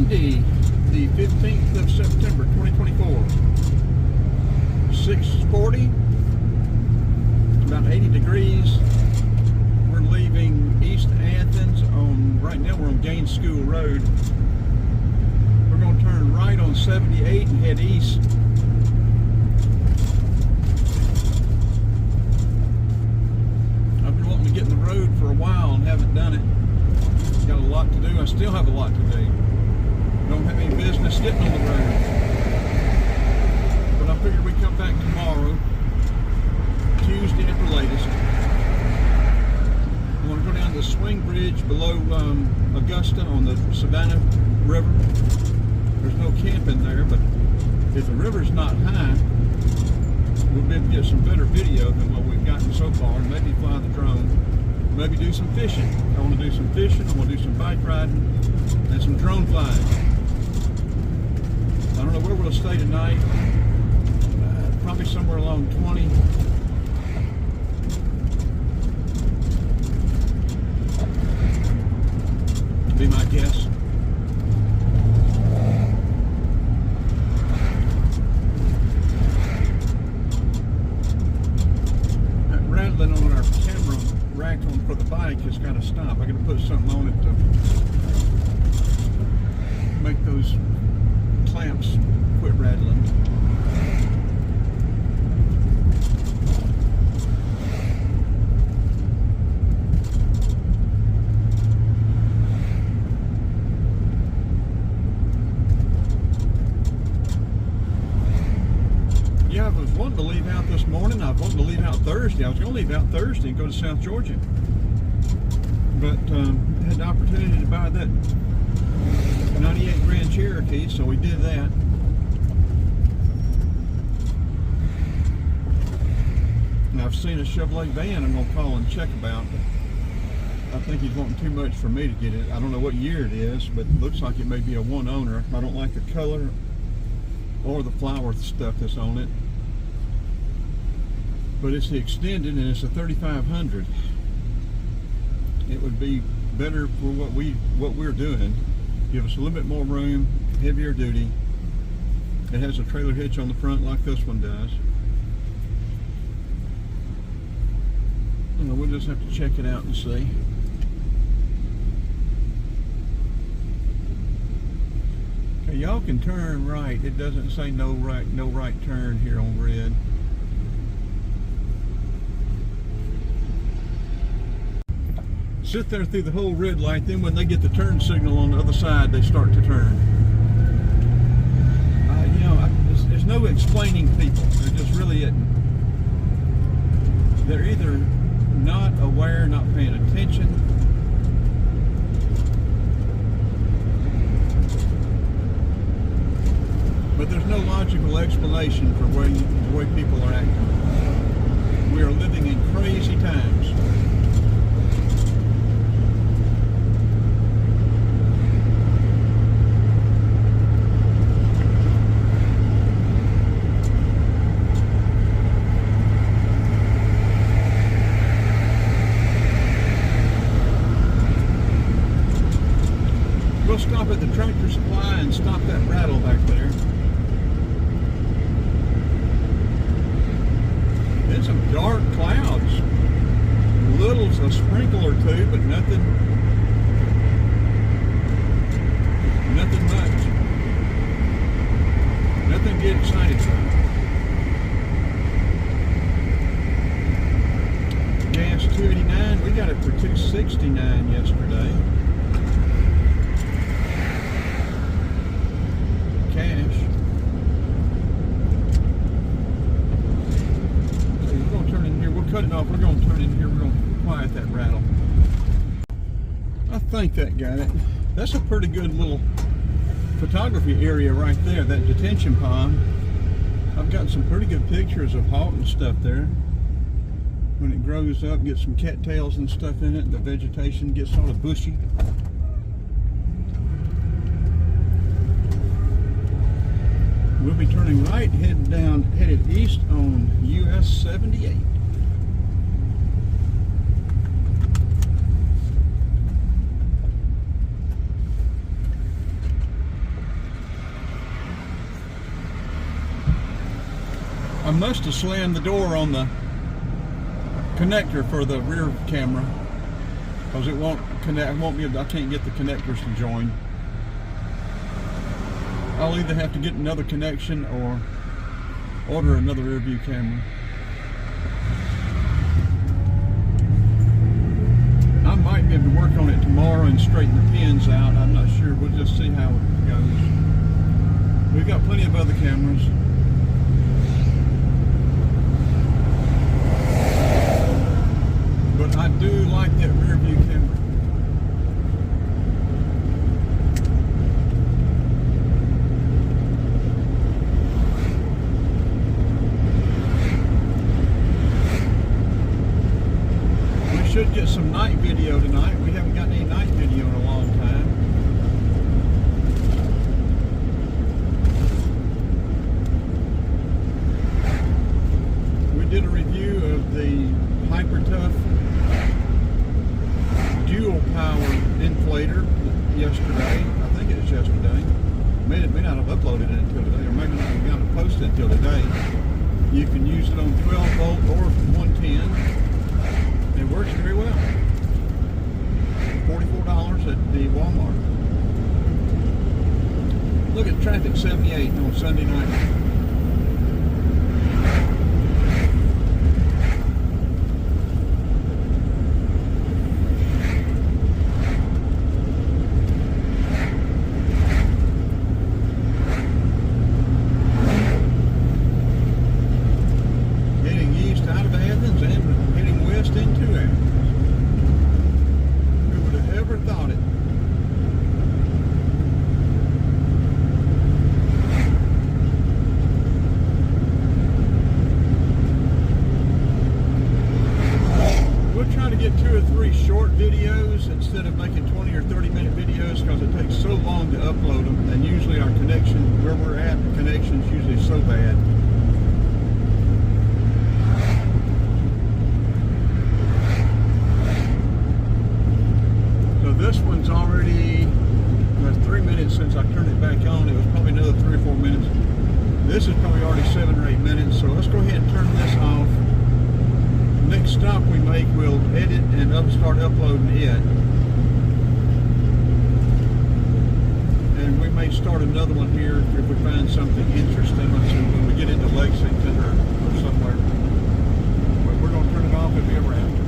Monday, the 15th of September, 2024. 6:40, about 80 degrees. We're leaving East Athens right now we're on Gaines School Road. We're going to turn right on 78 and head east. I've been wanting to get in the road for a while and haven't done it. Got a lot to do. I still have a lot to do. Don't have any business getting on the road. But I figured we'd come back tomorrow, Tuesday at the latest. I want to go down the swing bridge below Augusta on the Savannah River. There's no camping there, but if the river's not high, we'll be able to get some better video than what we've gotten so far, and maybe fly the drone, maybe do some fishing. I want to do some fishing, I want to do some bike riding, and some drone flying. I don't know where we'll stay tonight, probably somewhere along 20. Be my guess. That rattling on our camera rack for the bike has got to stop. I got to put something on it to make those clamps quit rattling. Yeah, I was wanting to leave out this morning. I was wanting to leave out Thursday. I was going to leave out Thursday and go to South Georgia. But had the opportunity to buy that 98 Grand Cherokee, so we did that. Now I've seen a Chevrolet van I'm going to call and check about, but I think he's wanting too much for me to get it. I don't know what year it is, but it looks like it may be a one owner. I don't like the color or the flower stuff that's on it. But it's the extended and it's a 3500. It would be better for what we're doing. Give us a little bit more room, heavier duty. It has a trailer hitch on the front like this one does. We'll just have to check it out and see. Okay, y'all can turn right. It doesn't say no right turn here on red. Sit there through the whole red light, then when they get the turn signal on the other side, they start to turn. There's no explaining people. There just really isn't. They're either not aware, not paying attention. But there's no logical explanation for the way people are acting. We are living in crazy times. We'll stop at the Tractor Supply and stop that rattle back there. Then some dark clouds. A sprinkle or two, but nothing much. Nothing to get excited about. Gas $2.89. We got it for $2.69 yesterday. Cash. So we're going to turn in here. We'll cut it off. We're going to turn in here. We're going to quiet that rattle. I think that got it. That's a pretty good little photography area right there, that detention pond. I've got some pretty good pictures of hawk and stuff there. When it grows up, get some cattails and stuff in it, and the vegetation gets sort of bushy. We'll be turning right, headed east on US 78. I must have slammed the door on the connector for the rear camera, because it won't connect. I can't get the connectors to join. I'll either have to get another connection or order another rear view camera. I might be able to work on it tomorrow and straighten the pins out. I'm not sure. We'll just see how it goes. We've got plenty of other cameras. But I do like that rear view camera. We should get some night video tonight. We haven't gotten any night video in a long time. We did a review of the Hyper Tough dual power inflator yesterday. I think it was yesterday. May not have uploaded it until today, or maybe not have got it posted until today. You can use it on 12 volt or 110. It works very well. $44 at the Walmart. Look at traffic 78 on Sunday night. Heading east out of Athens and heading west into Athens. Who would have ever thought it? We'll try to get 2 or 3 short videos instead of making 20 or 30-minute videos, because it takes so long to upload them, and usually our connection, where we're at, the connection's usually so bad. So this one's already, well, 3 minutes since I turned it back on. It was probably another 3 or 4 minutes. This is probably already 7 or 8 minutes, so let's go ahead and turn this off. Next stop we make, we'll edit and start uploading it. And we may start another one here if we find something interesting. Let's see, when we get into Lexington or somewhere. But we're going to turn it off and be around.